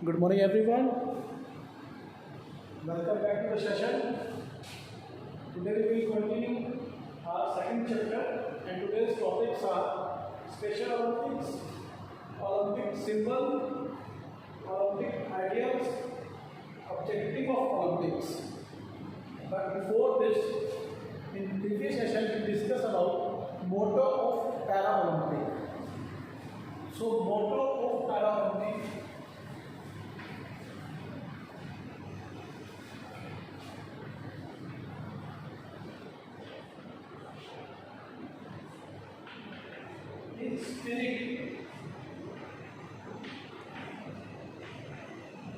Good morning, everyone. Welcome back to the session. Today we will continue our second chapter, and today's topics are Special Olympics, Olympic symbol, Olympic ideals, objective of Olympics. But before this, in previous session we discussed about motto of Paralympic. So motto of Paralympic is spirit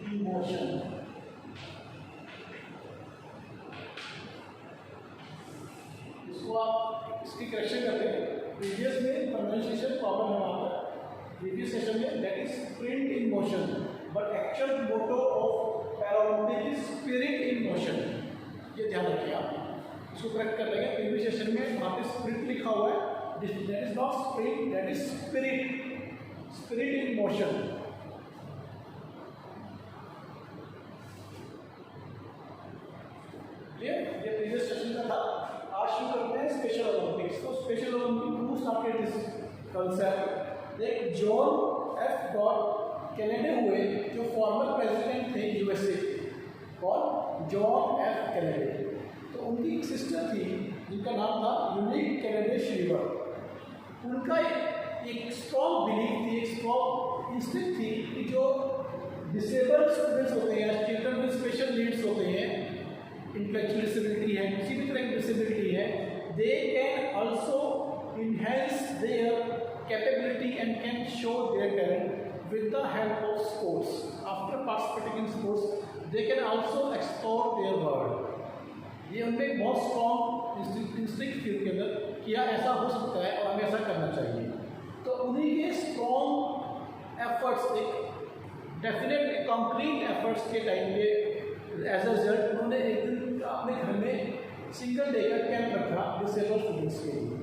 in motion. इसको आप इसकी correction करते हैं। Previous में pronunciation problem है वहाँ पर, previous session में that is sprint in motion, but actual motto of Paralympic is spirit in motion. ये ध्यान रखिए आप, इसको करेक्ट कर लेंगे। प्रीवियस सेशन में वहाँ पे स्पिरिट लिखा हुआ है, that is not sprint, that is spirit, spirit in motion. ये प्रीवियस सेशन का था। आज शुरू करते हैं स्पेशल ओलंपिक्स। तो special Olympic who started this concept? एक जॉन एफ डॉट कैनेडी हुए, जो फॉर्मर प्रेसिडेंट थे यूएसए, और जॉन एफ कैनेडी। तो उनकी एक सिस्टर थी जिनका नाम था यूनिक कैनेडी श्रीवर। उनका एक स्ट्रॉन्ग बिलीफ थी, एक स्ट्रॉन्ग इंस्टिंक्ट थी कि जो डिसेबल्ड स्टूडेंट्स होते हैं या चिल्ड्रन विद स्पेशल नीड्स होते हैं, इंटेलेक्चुअल डिसेबिलिटी है, किसी भी तरह की डिसेबिलिटी है, they can also enhance their capability and can show their talent with the help of sports. After participating in sports, they can also explore their world. ये उनमें एक बहुत स्ट्रॉन्ग इंस्टिंक्ट थी उनके अंदर कि यार ऐसा हो सकता है और हमें ऐसा करना चाहिए। तो उन्हीं के स्ट्रॉन्ग एफर्ट्स, एक डेफिनेट कॉन्क्रीट एफर्ट्स के टाइम पे एज अ रिजल्ट उन्होंने एक दिन अपने घर में सिंगल डे का कैंप रखा डिसेबल स्टूडेंट्स के लिए।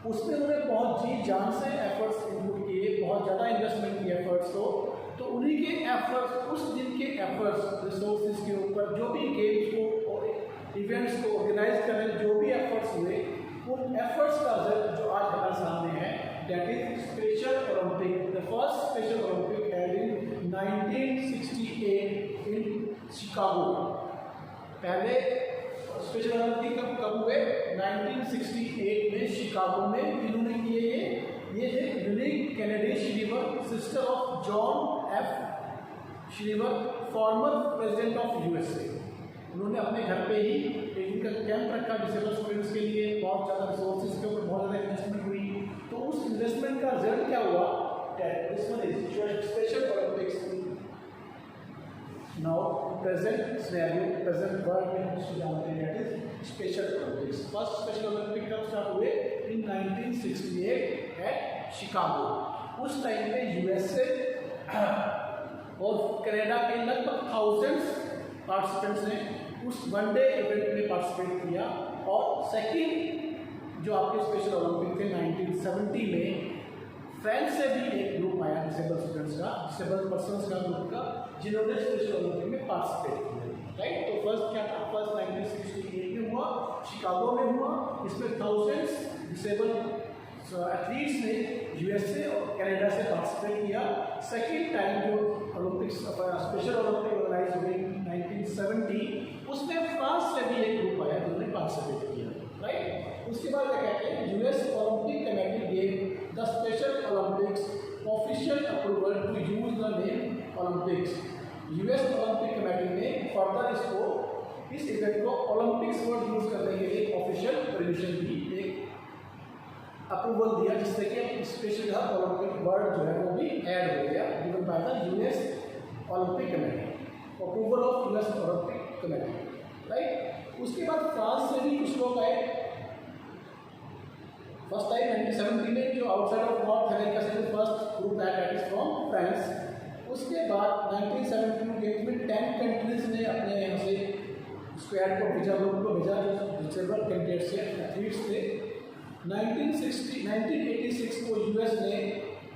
उसमें उन्होंने बहुत जी जान से एफर्ट्स इनपुट किए, बहुत ज़्यादा इन्वेस्टमेंट किए एफर्ट्स को। तो उन्हीं के एफर्ट्स, उस दिन के एफर्ट्स, रिसोर्सेज के ऊपर जो भी गेम्स को और इवेंट्स को ऑर्गेनाइज करने जो भी एफर्ट्स हुए, उन एफर्ट्स का रिजल्ट जो आज हमारे सामने है, that is special Olympic. The first special Olympic held in 1968 in Chicago. पहले स्पेशल ओलंपिक कब हुए? 1968 में शिकागो में। इन्होंने किए ये थे unique Kennedy Shriver, sister of John F Shriver, former president of USA. उन्होंने अपने घर पे ही एक कैंप रखा डिसेबल स्टूडेंट्स के लिए। बहुत ज़्यादा रिसोर्सेज के ऊपर बहुत ज़्यादा इन्वेस्टमेंट हुई। तो उस इन्वेस्टमेंट का रिजल्ट क्या हुआ? This one is special Olympics. Now present scenario, present world में हम इसको जानते हैं, that is special Olympics. First special Olympic कब स्टार्ट हुए? In 1968 at Chicago. उस टाइम पे यूएसए और कनाडा के लगभग थाउजेंड्स पार्टिसिपेंट्स ने उस वनडे इवेंट में पार्टिसिपेट किया। और सेकेंड जो आपके स्पेशल ओलंपिक थे 1970 में, फ्रांस से भी एक ग्रुप आया डिसेबल स्टूडेंट्स का, डिसेबल पर्सनस का ग्रुप का, जिन्होंने स्पेशल ओलंपिक में पार्टिसिपेट किया। राइट, तो फर्स्ट क्या था? फर्स्ट 1968 में हुआ, शिकागो में हुआ। इसमें थाउजेंड्स डिसेबल एथलीट्स ने यूएसए और कनाडा से पार्टिसिपेट किया। सेकेंड टाइम जो ओलंपिक्स स्पेशल ओलंपिक ऑर्गेनाइज हुए 1970, उसमें फ्रांस से भी एक ग्रुप आया जिन्होंने पार्टिसिपेट किया। राइट, उसके बाद क्या कहते हैं, US Olympic committee gave the special Olympics official approval to use the name Olympics. US Olympic committee ने फर्दर इसको, इस इवेंट को ओलंपिक्स वर्ड यूज करने के लिए ऑफिशियल परमिशन दी, एक अप्रूवल दिया, जिससे कि स्पेशल ओलंपिक वर्ड जो है वो भी ऐड हो गया, given by the US Olympic committee, approval of US Olympic committee. Right, उसके बाद फ्रांस से भी कुछ लोग आए। फर्स्ट टाइम 1970 में जो आउटसाइड ऑफ नॉर्थ अमेरिका से फर्स्ट ग्रुप आया, दैट इज फ्रॉम फ्रांस। उसके बाद 1972 गेम्स में 10 कंट्रीज ने अपने यहाँ से स्क्वाड को भेजा, ग्रुप को भेजा, जो डिसेबल कैंडिडेट्स से एथलीट्स थे। 1986 को यूएस ने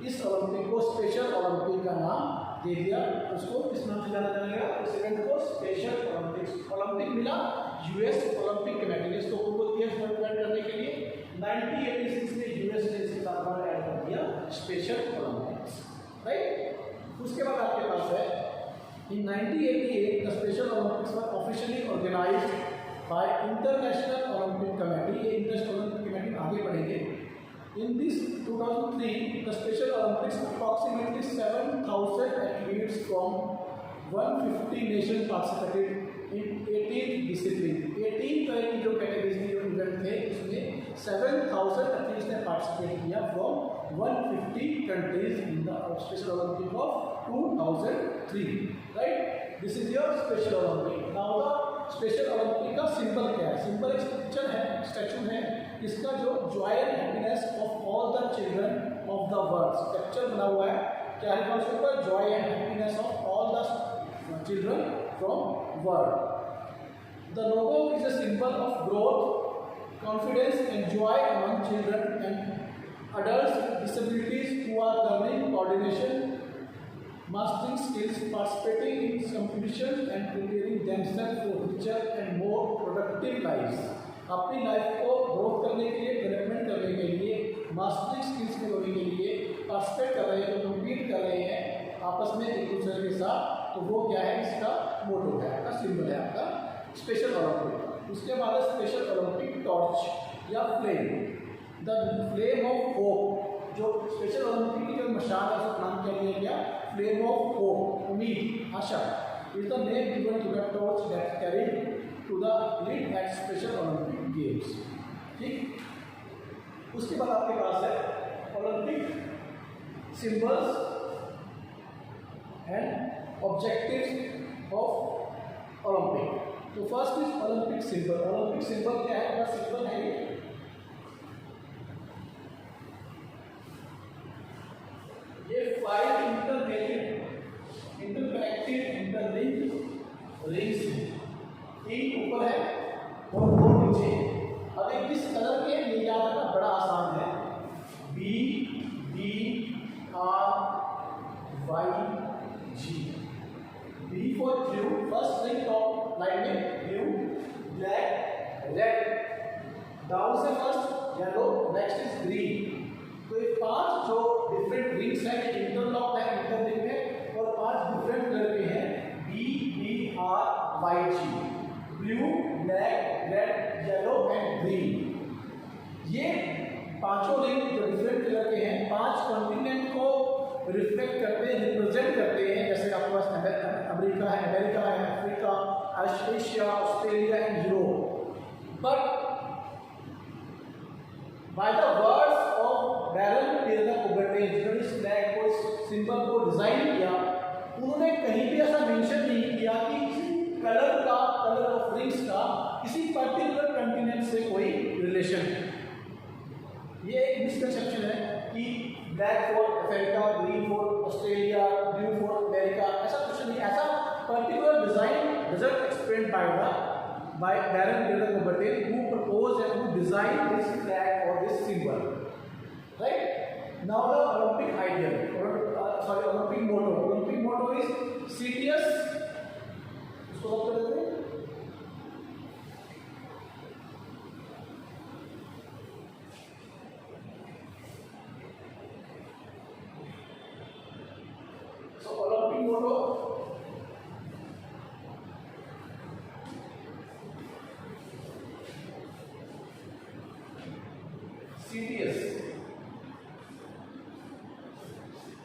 इस ओलंपिक को स्पेशल ओलंपिक का नाम दे दिया, उसको किस नाम से जाना जाएगा, इस इवेंट को स्पेशल ओलंपिक्स। ओलंपिक मिला यूएस ओलंपिक कमेटी ने इसको बोल दिया इवेंट करने के लिए। 1986 में यूएस ने इसके साथ ऐड कर दिया स्पेशल ओलंपिक्स, राइट। उसके बाद आपके पास है in 1988 the special Olympics were officially organised by international Olympic committee. ये इंटरनेशनल ओलंपिक कमेटी आगे बढ़ेंगे। In this 2003, the Special Olympics approximately 7,000 athletes from 150 nations participated in 18 disciplines. 18 तरह की जो कैटेगरीज में जो इवेंट थे उसमें 7,000 एथलीट्स ने पार्टिसिपेट किया from 150 countries in the special Olympic of 2003, right. This is your special Olympic. Now the special Olympic का सिंबल क्या है? सिंबल एक पिक्चर है, स्टैचू है, इसका जो Joy and happiness of all the children of the world structure बना हुआ है। क्या है उसके ऊपर? Joy and happiness of all the children from world. The logo is a symbol of growth, confidence and Joy among children and adults with disabilities who are learning coordination, mastering skills, participating in competitions and preparing themselves for richer and more productive lives. अपनी life को growth करने के लिए, development करने के लिए, mastering skills में होने के लिए पार्टिसिपेट कर रहे हैं, तो कम्पीट कर रहे हैं आपस में एक दूसरे के साथ। तो वो क्या है, इसका मोटो है, आपका सिंबल है आपका स्पेशल ओलंपिक। उसके बाद स्पेशल ओलंपिक टॉर्च या flame, the flame of hope. जो स्पेशल ओलंपिक की जो मशाल है उसका नाम क्या दिया गया? फ्लेम ऑफ होप, उम्मीद, आशा। Is the name given to the torch that carried to the lead at special Olympic games, ठीक। उसके बाद आपके पास है Olympic symbols and objectives of Olympic. तो first is Olympic symbol. Olympic symbol क्या है? क्या सिंबल है ये 5 इंटरकनेक्टेड इंटरलिंक्ड रिंग्स हैं। 3 ऊपर है और 2 नीचे। अब एक किस कलर के, ये याद रखना बड़ा आसान है। B D R Y G। B for blue, first ring top line में ब्लू, ब्लैक, रेड, डाउन से first yellow, next is green. तो ये 5 जो डिफरेंट रिंग्स हैं, इंटरलॉक है, इंटरलिंक है और 5 डिफरेंट कलर के हैं। B D R Y G, blue, black, red, yellow and green. ये पांचों रिंग जो डिफरेंट कलर के हैं 5 कॉन्टिनेंट को रिफ्लेक्ट करते हैं, रिप्रेजेंट करते हैं। जैसे आपके पास अमेरिका है, Africa, Asia, Australia and Europe. But by the words of baron Pierre Coubertin, जिन्होंने इस फ्लैग को, इस सिंबल को डिजाइन किया, उन्होंने कहीं भी ऐसा मेंशन नहीं किया कि किसी कलर का, कलर ऑफ रिंग्स का किसी पर्टिकुलर कंटिनेंट से कोई रिलेशन है। ये एक मिसकंसेप्शन है कि black for Africa, green for Australia, blue for America, ऐसा कुछ नहीं। ऐसा particular design doesn't explain by baron Pierre Coubertin who proposed and who designed this flag or this symbol, right? Now the Olympic ideal, Olympic motto. Olympic motto is CTS. इसको सब कर देते हैं। So Olympic motto CTS।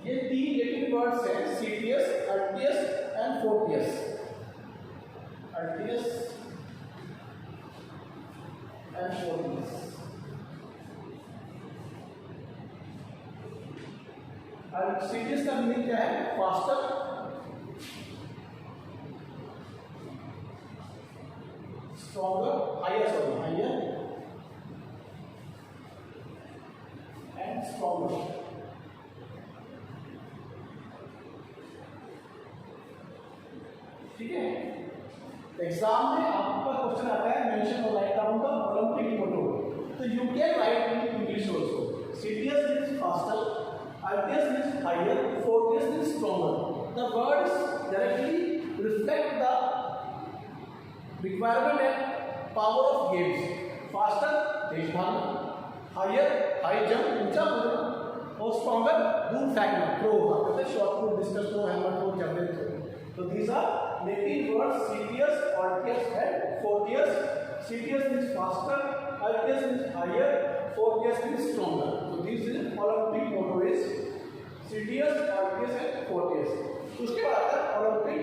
ये 3 Latin words हैं, CTS, RTS एंड 4TS। RTS एंड 4TS। और CTS का मीनिंग क्या है? Faster, stronger, higher and stronger. ठीक है, एग्जाम में आपका क्वेश्चन आता है मेंशन और write down the Olympic motto. तो you can write in English also. CTS means faster, RTS means higher, 4TS means stronger. The requirement है पावर ऑफ गेम्स, फास्टर तेज भागना, हायर हाई जंप ऊंचा कूदना, और स्ट्रॉन्गर दूर फेंकना, थ्रो कहते हैं shot put, discus throw, hammer throw, javelin throw. तो these are Latin words citius, altius and fortius. Citius means faster, altius means higher, fortius means stronger. तो this is Olympic motto is citius, altius and fortius. उसके बाद आता है Olympic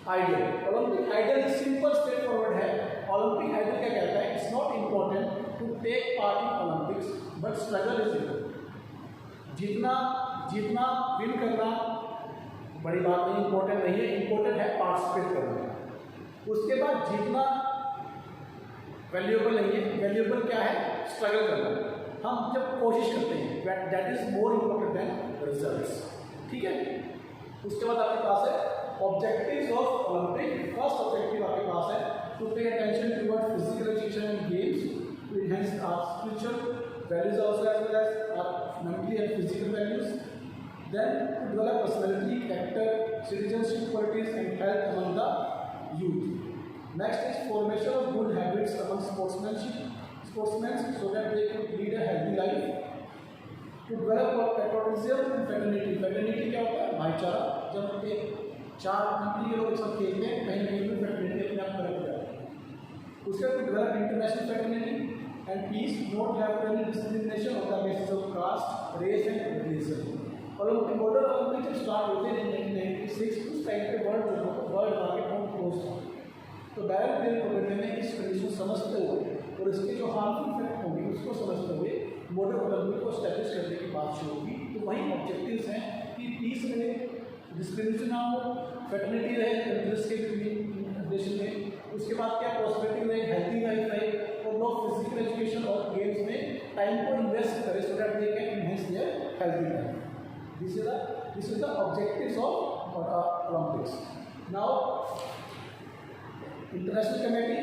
ideal. Olympic ideal एक simple straightforward है। Olympic ideal क्या कहता है? It's not important to take part in Olympics but struggle is important. जीतना विन करना बड़ी बात नहीं, इंपॉर्टेंट नहीं है, इंपॉर्टेंट है पार्टिसिपेट करना। उसके बाद जीतना वैल्यूएबल नहीं है, वैल्यूएबल क्या है? स्ट्रगल करना। हम जब कोशिश करते हैं that is more important than results. ठीक है। उसके बाद आपके पास है objectives of Olympic. First objective आपके पास है to pay attention toward physical education and games, to enhance our spiritual values also as well as our mentally and physical values. Then to develop personality, character, citizenship qualities and health among the youth. Next is formation of good habits among sportsmen so that they could lead a healthy life. To develop patriotism and fraternity. Fraternity क्या होता है? भाईचारा। जब एक चार country के लोग सब खेलते हैं कहीं ना कहीं में fraternity अपने आप करेक्ट हो जाती है। उसके बाद to develop international fraternity and peace, not have any discrimination on the basis of caste, race and religion. Olympic model Olympic जब स्टार्ट होते हैं 1996, उस टाइम पे वर्ल्ड मार्केट बहुत क्लोज था। तो डायरेक्ट बिल प्रोग्राम ने इस कंडीशन समझते हुए और इसके जो हार्मफुल इफेक्ट होंगे उसको समझते हुए मॉडल ओलंपिक को स्टैब्लिश करने की बात शुरू की। तो वही ऑब्जेक्टिव्स हैं कि पीस रहे, डिस्क्रिमिनेशन ना हो, फ्रेटर्निटी रहे कंट्रीज के देश में, उसके बाद क्या प्रॉस्पेरिटी रहे, हेल्थी लाइफ रहे, और लोग फिजिकल एजुकेशन और गेम्स में टाइम को इन्वेस्ट करें so that they can enhance their healthy life. This is the objectives of Olympics. Now international committee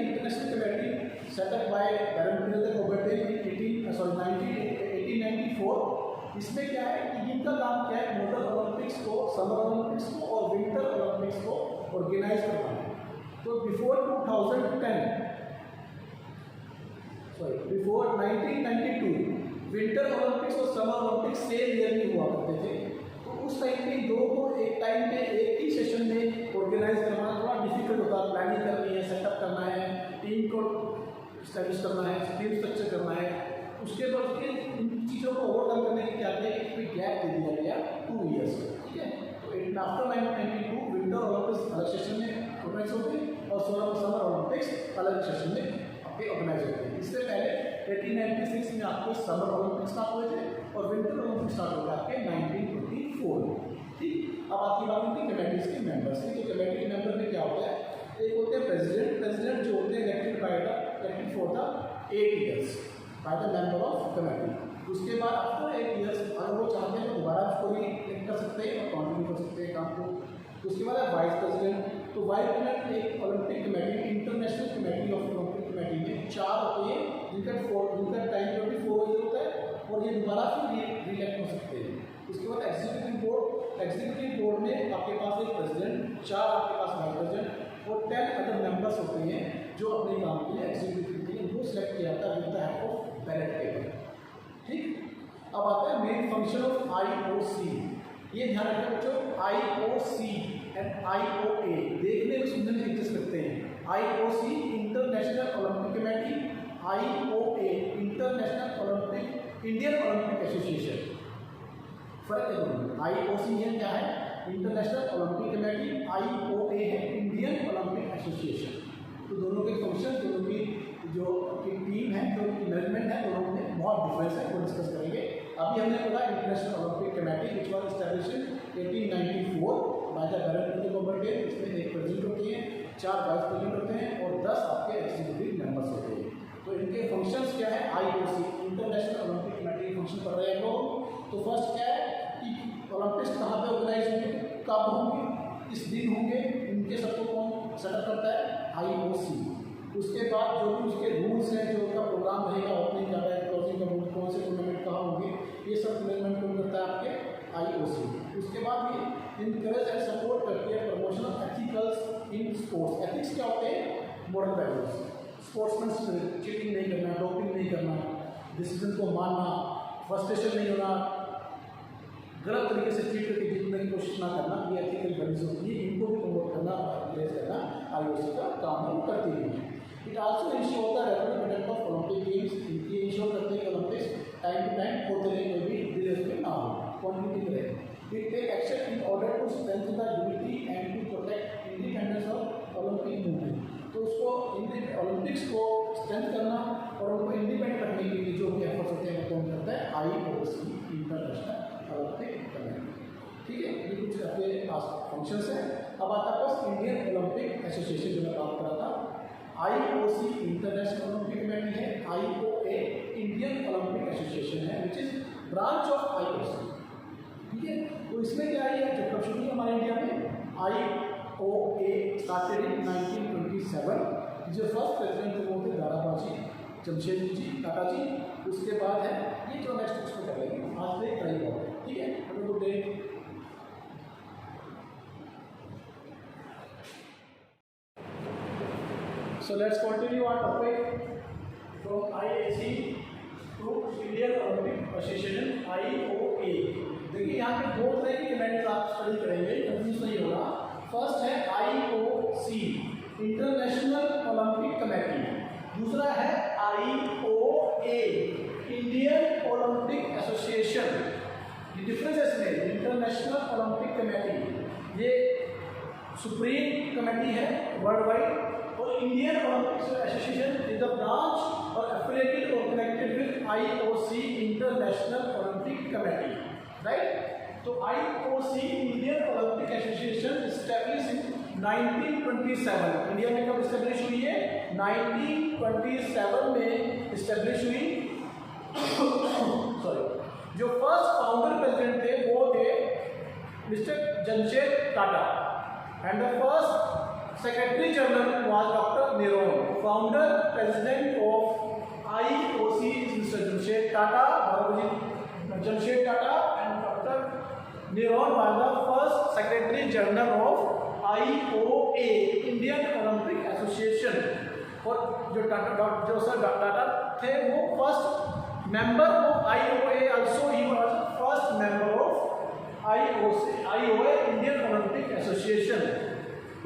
set up by baron Coubertin in 1894। इसमें क्या है कि इनका काम क्या है? मॉडल ओलंपिक्स को, समर ओलंपिक्स को और विंटर ओलंपिक्स को ऑर्गेनाइज करना है। तो बिफोर 1992 विंटर ओलंपिक्स और समर ओलंपिक्स सेम ईयर में हुआ करते थे। तो उस टाइम पे दो को एक टाइम पे एक ही सेशन में ऑर्गेनाइज करवाना थोड़ा डिफिकल्ट होता है। प्लानिंग करनी है, सेटअप करना है, टीम को स्टैब्लिश करना है, टीम स्ट्रक्चर करना है। उसके बाद इन चीज़ों को ओवरकम करने के क्या थे, एक गैप दे दिया गया 2 ईयर्स। ठीक है। तो आफ्टर 1992 विंटर ओलंपिक्स अलग सेशन में ऑर्गेनाइज होते हैं और समर ओलंपिक्स अलग सेशन में आपके ऑर्गेनाइज होते हैं। इससे पहले 1896 में आपके समर ओलंपिक्स स्टार्ट हुए थे और विंटर ओलंपिक्स स्टार्ट हो गए आपके 1924। ठीक। अब आपकी बात होती है कमेटीज के मेंबर्स की। तो कमेटी के मेंबर में क्या होता है? एक होते हैं प्रेसिडेंट जो होते हैं elected for the 8 years by the member of committee. उसके बाद आफ्टर 8 ईयर्स अगर वो चाहते हैं तो दोबारा उसको भी इलेक्ट कर सकते हैं और कंटिन्यू कर सकते हैं काम को। उसके बाद है वाइस प्रेसिडेंट। तो वाइस प्रेसिडेंट एक Olympic committee, international committee of Olympic committee में 4 होते हैं जिनका टाइम जो भी 4 ईयर होता है और ये दोबारा फिर रीइलेक्ट हो सकते हैं। उसके बाद एग्जीक्यूटिव बोर्ड में आपके पास एक प्रेसिडेंट, 4 आपके पास वाइस प्रेसिडेंट और 10 अदर मेंबर्स होते हैं जो अपने काम के लिए एग्जीक्यूटिव के लिए उनको सेलेक्ट किया जाता है with the help of ballot paper. ठीक। अब आता है मेन फंक्शन ऑफ IOC। ये ध्यान रखना बच्चों, IOC एंड IOA देखने में सुनने में दिलचस्प लगते हैं। IOC international Olympic committee, IOA Indian Olympic association. फर्क है दोनों। IOC है क्या है? इंटरनेशनल ओलंपिक कमेटी, IOA है इंडियन ओलंपिक एसोसिएशन। तो दोनों के फंक्शन, दोनों की जो टीम है, जो मैनेजमेंट है, दोनों में बहुत डिफरेंस है, वो डिस्कस करेंगे। अभी हमने पढ़ा international Olympic committee which was established in 1894 by the baron Coubertin. इसमें एक प्रेसिडेंट होती है, 4 वाइस प्रेसिडेंट होते हैं और 10 आपके एग्जीक्यूटिव मेंबर्स होते हैं। तो इनके फंक्शंस क्या है? IOC international Olympic committee function पढ़ रहे हैं लोग। तो फर्स्ट क्या है कि ओलंपिक्स कहाँ पे ऑर्गेनाइज होंगे, कब होंगे, किस दिन होंगे, इनके सबको कौन सेटअप करता है? IOC। उसके बाद जो भी उसके रूल्स हैं, जो उनका प्रोग्राम रहेगा, ओपनिंग का है, क्लोजिंग का, कौन से टूर्नामेंट कहाँ होंगे, ये सब मैनेजमेंट कौन करता है? आपके IOC। उसके बाद ये इनकरेज एंड सपोर्ट करती है promotion of ethicals in sports. Ethics क्या होते हैं? Moral values, sportsman spirit, cheating नहीं करना, डोपिंग नहीं करना, डिसीजन को मानना, फ्रस्ट्रेशन नहीं होना, गलत तरीके से चीट करके जीतने की कोशिश ना करना, ये एथिकल वैल्यूज होती है, इनको भी प्रमोट करना, प्लेस करना IOC का काम हम करती है। It also ensure the regular conduct of Olympic games, ये इंश्योर करते हैं कि ओलंपिक्स टाइम टू टाइम होते रहे, कोई भी डिले उसमें ना हो, कंटिन्यू रहे। It take action in order to strengthen the unity and to protect independence of Olympic movement. तो उसको ओलंपिक्स को स्ट्रेंथ करना और उनको इंडिपेंडेंट रखने के लिए जो भी एफर्ट्स होते हैं वो कौन करता है? IOC, international Olympic committee. ठीक है, ये कुछ आपके पास फंक्शंस हैं। अब आता है पास इंडियन ओलंपिक एसोसिएशन, जो मैं बात कर रहा था। IOC इंटरनेशनल ओलंपिक कमेटी है, IOA इंडियन ओलंपिक एसोसिएशन है, which is branch of IOC। ठीक है, तो इसमें क्या है, जब कब शुरू हुई हमारे इंडिया में? IOA started in 1927। जो फर्स्ट प्रेसिडेंट थे वो थे दाराबाजी जमशेद जी टाटा जी। उसके बाद है ये जो नेक्स्ट उसको कर लेंगे, आज से ट्राई करो। ठीक है, good day. So let's continue our topic from IAC to Indian Olympic Association, IOA। देखिए यहाँ पे दो तरह की इवेंट्स आप स्टडी करेंगे, कंफ्यूज नहीं होगा। फर्स्ट है IOC इंटरनेशनल ओलंपिक कमेटी, दूसरा है IOA इंडियन ओलंपिक एसोसिएशन। ये डिफरेंस है इसमें। इंटरनेशनल ओलंपिक कमेटी ये सुप्रीम कमेटी है वर्ल्ड वाइड, और Indian Olympic association is the branch और एफिलिएटेड और connected with IOC international Olympic committee, right. तो IOC Indian Olympic association establish in 1927। India में कब इस्टेब्लिश हुई है? 1927 में इस्टेब्लिश हुई। सॉरी, जो फर्स्ट फाउंडर प्रेसिडेंट थे वो थे mister Jamshed Tata, and the first Secretary General was Dr. Neron. Founder President of IOC is Mr. Jamshed Tata, Jamshed Tata, and Dr. Neron was the first Secretary General of IOA, Indian Olympic Association. और जो टाटा थे वो first member of IOA, also he was first member of IOA, Indian Olympic Association.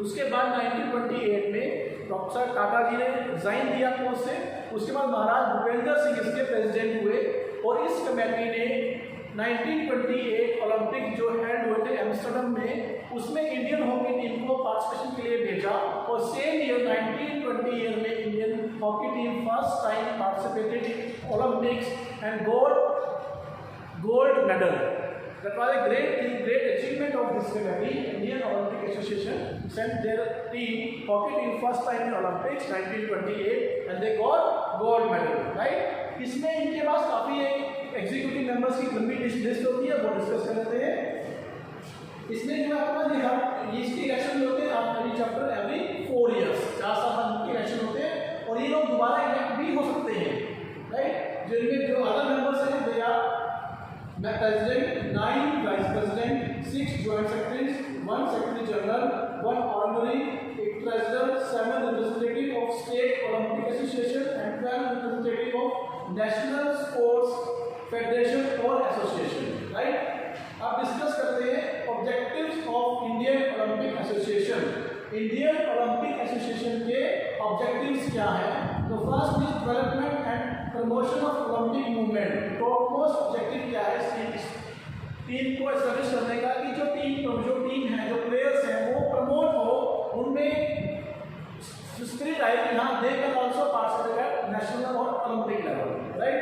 उसके बाद 1928 में doctor Tata जी ने resign दिया post से। उसके बाद महाराज भूपेंद्र सिंह इसके प्रेसिडेंट हुए, और इस कमेटी ने 1928 ओलंपिक जो हेल्ड हुए थे एम्स्टर्डम में, उसमें इंडियन हॉकी टीम को पार्टिसिपेशन के लिए भेजा, और सेम ईयर 1920 में Indian hockey team first time participated in Olympics and gold medal. That was a great achievement of this committee. Indian Olympic Association sent their team, hockey team, first time in Olympics 1928, and they got gold medal, right? इसमें इनके पास काफी executive members की लंबी list होती है, वो discuss कर लेते हैं। इसमें जो आपके पास लिखा इसके इलेक्शन होते हैं एवरी चैप्टर एवरी 4 years, 4 साल बाद इनके इलेक्शन होते हैं, और ये लोग दोबारा इलेक्ट भी हो सकते हैं, राइट। जिनमें जो अदर मेंबर्स हैं they are President, 9 Vice President, 6 Joint Secretaries, 1 Secretary General, 1 Honorary, 8 Treasurer, 7 representative of State Olympic Association, and 12 representative of National Sports Federation or Association, right? अब डिस्कस करते हैं objectives of Indian Olympic association. Indian Olympic association के objectives क्या हैं? तो first is development and promotion of Olympic movement. तो most objective क्या है इस टीम को एस्टैब्लिश करने का कि जो टीम है, जो प्लेयर्स हैं, वो प्रमोट हो, उनमें स्पिरिट आए कि हाँ they can also participate eight national और ओलंपिक लेवल, राइट।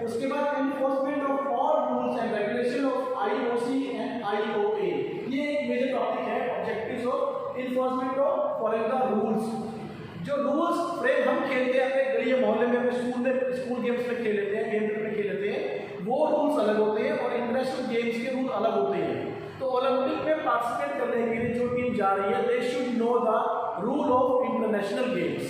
उसके बाद enforcement of all rules and regulation of IOC and IOA, ये एक मेजर टॉपिक है। Objectives of enforcement of following the rules. जो रूल्स फ्रेम हम खेलते हैं अपने गली मोहल्ले में, अपने स्कूल गेम्स में खेल लेते हैं, गेम में खेल लेते हैं, वो रूल्स अलग होते हैं और इंटरनेशनल गेम्स के रूल अलग होते हैं। तो ओलंपिक में पार्टिसिपेट करने के लिए जो टीम जा रही है, they should know the rule of international games.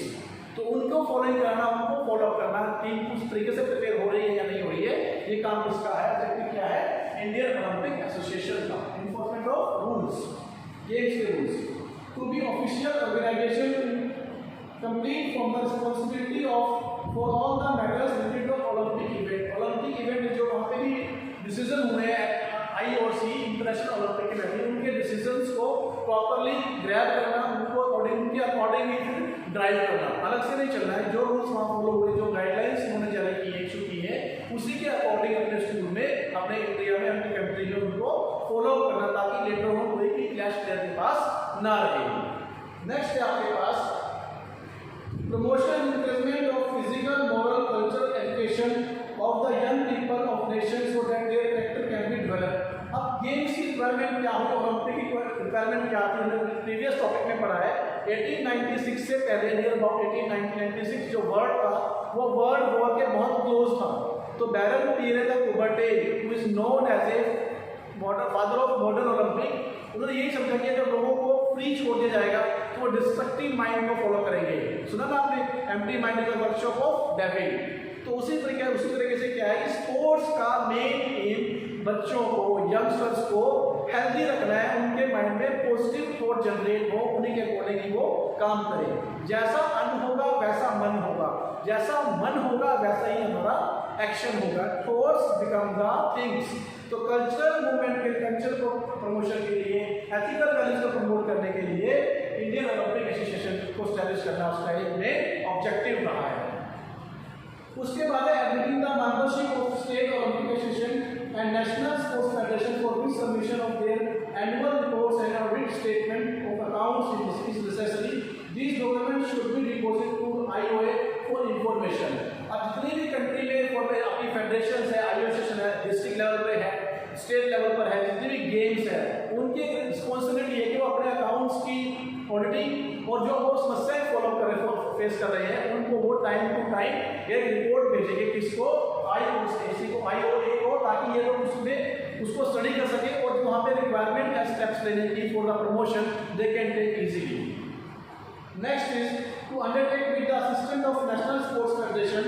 तो उनको फॉलोइंग करना, उनको फॉलो करना, टीम उस तरीके से प्रिपेयर हो रही है या नहीं हो रही है, ये काम इसका है। ऑब्जेक्टिव क्या है? इंडियन ओलंपिक एसोसिएशन का एनफोर्समेंट ऑफ रूल्स, गेम्स के rules, to be official organisation complete from the responsibility of for all the matters related to Olympic event. Olympic event में जो वहाँ पे भी डिसीजन हुए हैं IOC इंटरनेशनल ओलंपिक कमेटी, उनके डिसीजंस को प्रॉपरली ग्रैब करना, उनको उनके अकॉर्डिंगली फिर ड्राइव करना, अलग से नहीं चलना है। जो रूल्स वहाँ फॉलो हुए, जो गाइडलाइंस उन्होंने जारी की है, इशू की है, उसी के अकॉर्डिंग अपने स्कूल में, अपने इंडिया में, अपनी कंट्री में उनको फॉलो करना, ताकि लेटर ऑन कोई भी क्लैश प्लेयर के पास ना रहे। नेक्स्ट है आपके पास promotion increasement of physical moral cultural education of the young people of nations so that their character can be developed। अब गेम्स की रिक्वायरमेंट क्या हो, ओलंपिक की रिक्वायरमेंट क्या थी, हमने प्रीवियस टॉपिक में पढ़ा है। 1896 से पहले, नियर अबाउट 1896 जो वर्ल्ड था वो वर्ल्ड वॉर के बहुत क्लोज था। तो baron Pierre de Coubertin, who is known as a father of modern Olympic, उन्होंने यही समझा कि जब लोगों को फ्री छोड़ दिया जाएगा तो वो डिस्ट्रक्टिव माइंड को फॉलो करेंगे। सुना ना आपने, empty mind is the workshop of devil. तो उसी तरीके से क्या है, स्पोर्ट्स का मेन एम बच्चों को, यंगस्टर्स को हेल्दी रखना है, उनके माइंड में पॉजिटिव थॉट जनरेट हो, उन्हीं के अकॉर्डिंग वो काम करें। जैसा अन्न होगा वैसा मन होगा, जैसा मन होगा वैसा ही हमारा एक्शन होगा। Thoughts become the things. तो कल्चरल मूवमेंट के, कल्चर को प्रमोशन के लिए, एथिकल वैल्यूज को प्रमोट करने के लिए इंडियन ओलंपिक एसोसिएशन को स्टैब्लिश करना उसका एक मेन ऑब्जेक्टिव रहा है। उसके बाद है admitting the membership of state Olympic association and national sports federation for the submission of their annual reports and audit statement of accounts is necessary. These documents should be deposited to IOA for information. अब जितनी भी country में अपनी federation है, IOA है, district level पे है, state level पर है, जितनी भी गेम्स है, उनकी रिस्पॉन्सिबिलिटी है कि वो अपने अकाउंट्स की ऑडिटिंग और जो वो समस्याएं फॉलो कर रहे हैं, फेस कर रहे हैं, उनको वो टाइम टू टाइम एक रिपोर्ट भेजेंगे, किसको, IOC को, IOA को, ताकि ये लोग उसमें उसको स्टडी कर सके और वहाँ पे रिक्वायरमेंट है स्टेप्स लेने की for the promotion, they can take easily. Next is to undertake with the assistance of national sports federation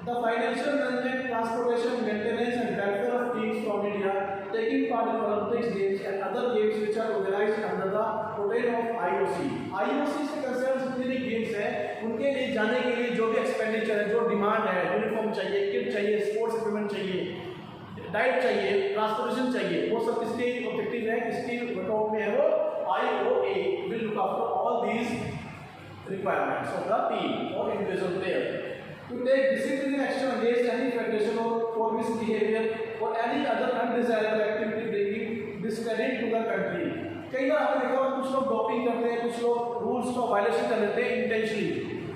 the financial management, transportation, maintenance and welfare of teams from India taking part in Olympics games and other games which are organized under the protection of IOC। IOC से concern जितने भी games हैं उनके लिए जाने के लिए जो भी एक्सपेंडिचर है, जो डिमांड है, यूनिफॉर्म चाहिए, किट चाहिए, स्पोर्ट्स इक्विपमेंट चाहिए, डाइट चाहिए, ट्रांसपोर्टेशन चाहिए, वो सब किसके ऑब्जेक्टिव है, किसकी वर्कआउट में है, वो IOA will look after all these requirements of the team or individual player to take disciplinary action against any federation or for misbehavior or any other undesirable activity bringing discredit to the country। कई बार आपने देखा होगा कुछ लोग doping करते हैं, कुछ लोग रूल्स का वायलेशन कर लेते हैं इंटेंशनली।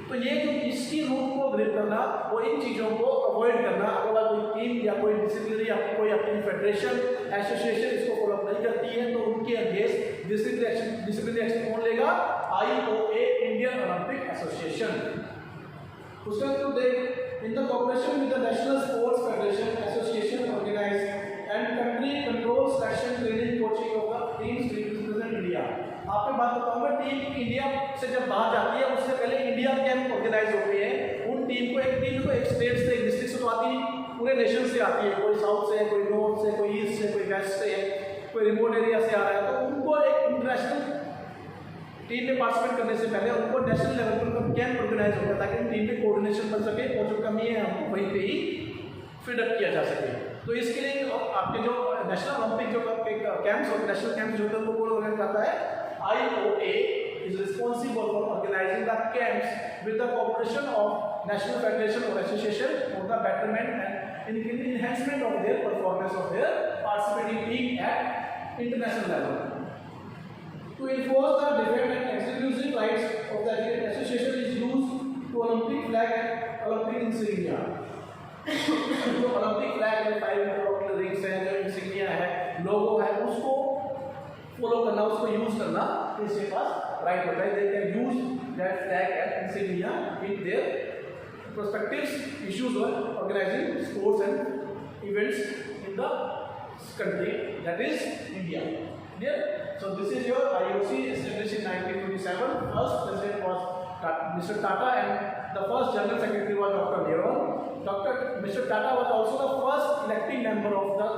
तो ये जो इसकी रूल को ग्रिप करना और इन चीज़ों को अवॉइड करना, अगर कोई टीम या कोई डिसिप्लिनरी या कोई अपनी फेडरेशन एसोसिएशन इसको फॉलो नहीं करती है तो उनके अगेंस्ट डिसिप्लिनरी एक्शन कौन लेगा, IOA, इंडियन ओलंपिक एसोसिएशन। उसका तो देख in the cooperation with the national sports federation association organise and country control selection training coaching of the teams represent India. आपको बात बताऊंगा, टीम इंडिया से जब बाहर जाती है उससे पहले इंडिया कैंप ऑर्गेनाइज होते हैं। उन टीम को एक स्टेट से, एक डिस्ट्रिक्ट से तो आती नहीं, पूरे नेशन से आती है, कोई साउथ से, कोई नॉर्थ से, कोई ईस्ट से, कोई वेस्ट से, कोई रिमोट एरिया से आ रहा है। तो उनको एक इंटरनेशनल टीम में पार्टिसिपेट करने से पहले उनको नेशनल लेवल पर कैंप ऑर्गेनाइज होता है ताकि टीम में कोऑर्डिनेशन बन सके और जो कमी है हमको वहीं पे ही फीडअप किया जा सके। तो इसके लिए आपके जो नेशनल ओलंपिक जो कैंप्स और नेशनल कैंप्स जो होते हैं उनको कौन ऑर्गेनाइज करता है, IOA is responsible for organizing the camps with the cooperation of national federation or association for the betterment and enhancement of their performance of their participating team at international level. To enforce the defend and exclusive rights of the association is used to Olympic flag and Olympic insignia। जो Olympic flag है, 5 rings है, जो insignia है, लोगो है, उसको follow करना, उसको use करना इसके पास राइट होता है। They can use that flag and insignia in their prospective issues of organising sports and events in the country, that is India। Clear? So this is your IOC established in 1927. First president was Mr. Tata and the first general secretary was Dr. Nehru. Mr. Tata was also the first electing member of the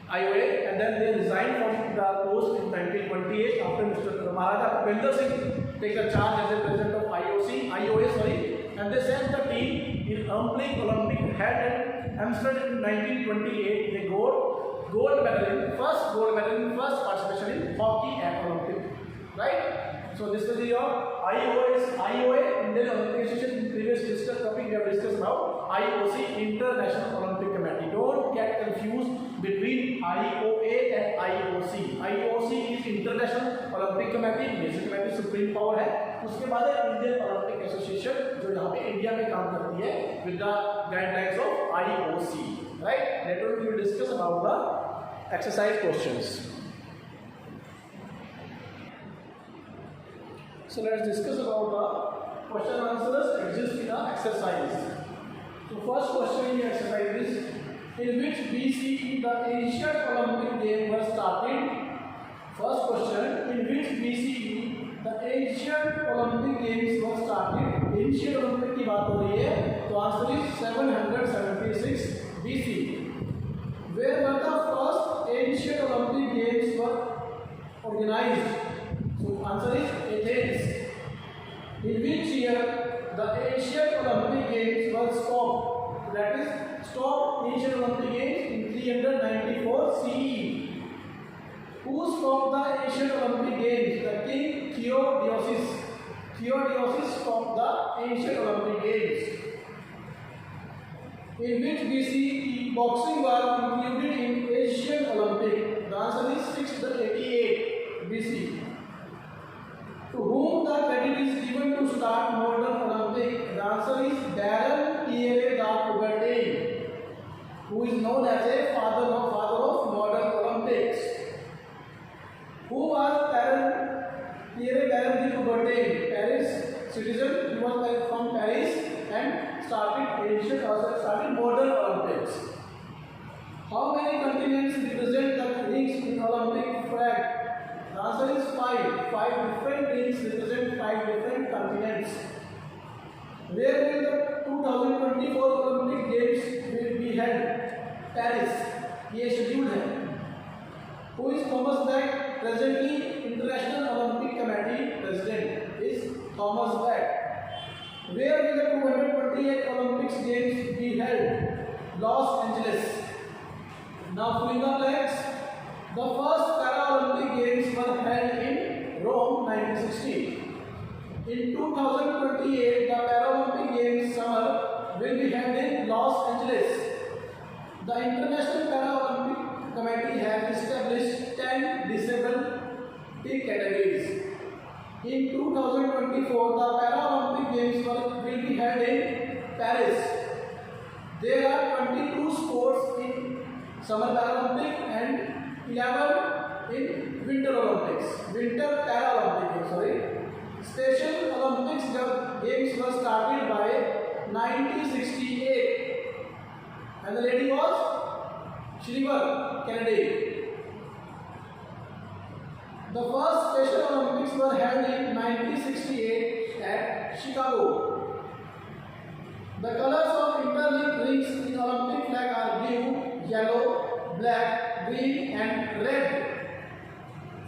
IOA, and then they resigned from the post in 1928 after Mr. Maharaja Bhupender Singh take the charge as a president of IOA, and they sent the team in Olympic held in Amsterdam in 1928. They got gold medal in first participation in hockey at Olympic, right? So this was your IOA, Indian Olympic Association. In previous discussed topic we have discussed about IOC, International Olympic Committee. Don't get confused between IOA and IOC. IOC is International Olympic Committee, basic committee supreme power है. उसके बाद है Indian Olympic association जो यहाँ पे India में काम करती है with the guidelines of IOC. Right? Later we will discuss about the exercise questions. So let's discuss about the question answers exist in the exercise. So first question in the exercise is, in which BCE the Asian Olympic Games were started? First question, in which BCE the Asian Olympic Games were started? Ancient Olympic की बात हो रही है, तो answer is 776 BC. Where were the first Ancient Olympic Games were organized? So answer is Athens. In which year the Asian Olympic Games were stopped? That is, stopped Asian Olympic Games in 394 CE. Who stopped the Asian Olympic Games? The King Theodosius. Theodosius stopped the Asian Olympic Games. In which BCE boxing was included in Asian Olympic? The answer is 688 BC. To whom the credit is given to start modern Olympic? The answer is Baron Pierre de Coubertin, who is known as a father of modern Olympics. Who was Pierre de Coubertin? Paris citizen. He was from Paris and started modern Olympics. How many continents represent the rings in Olympic flag? The answer is 5. 5 different rings represent 5 different continents. Where will the 2024 Olympic Games will be held? Paris. ये scheduled है. Who is Thomas Bach? Presently International Olympic Committee President is Thomas Bach. Where will the 228 Olympics Games be held? Los Angeles. Now filling the blanks. The first Paralympic Games were held in Rome 1960. In 2028, the Paralympic Games summer will be held in Los Angeles. The International Paralympic Committee has established 10 disability categories. In 2024, the Paralympic Games will be held in Paris. There are 22 sports in Summer Paralympic and 11 in Winter Olympics. Winter Paralympic, sorry. Special Olympics Games were started by 1968. And the lady was Shriver Kennedy. The first Special Olympics were held in 1968 at Chicago. The colors of interlinked rings in Olympic flag are blue, yellow, black, green and red.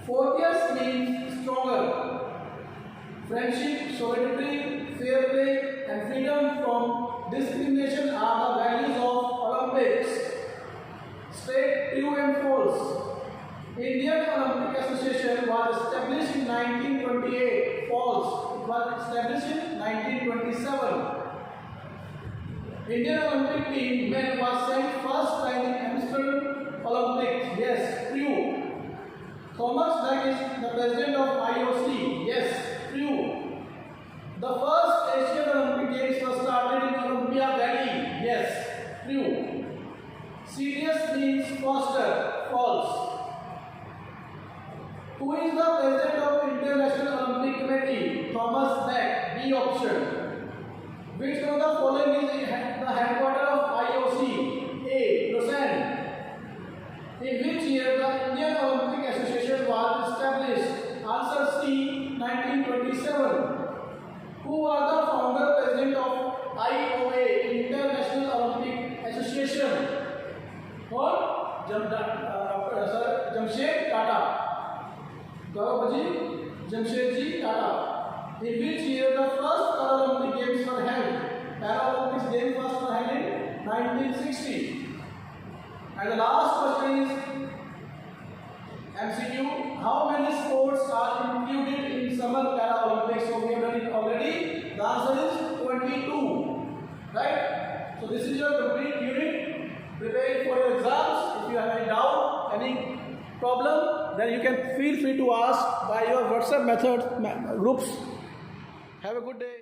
40 means stronger. Friendship, solidarity, fair play and freedom from discrimination are the values of Olympics. Straight, true and false. Indian Olympic Association was established in 1928. False. It was established in 1927. Indian Olympic team men was sent first time in Amsterdam Olympics. Yes, true. Thomas Bach is the president of IOC. Yes, true. The first Asian Olympic Games was started in Olympia Valley. Yes, true. Serious means foster. False. Who is the president of International Olympic Committee? Thomas Bach. B option. Which one of the following is the headquarters of IOC? A. Lausanne. In which year the Indian Olympic Association was established? Answer C. 1927. Who was the founder president of IOA, International Olympic Association? Or Gaurav Jamshedji Tata. In which year the first Paralympic Games were held? Paralympic Games first were held in 1960. And the last question is MCQ. How many sports are included in Summer Paralympics? So we have done it already. The answer is 22. Right? So this is your complete unit. Prepare for your exams. If you have any doubt, any problem, then you can feel free to ask by your WhatsApp method groups. Have a good day.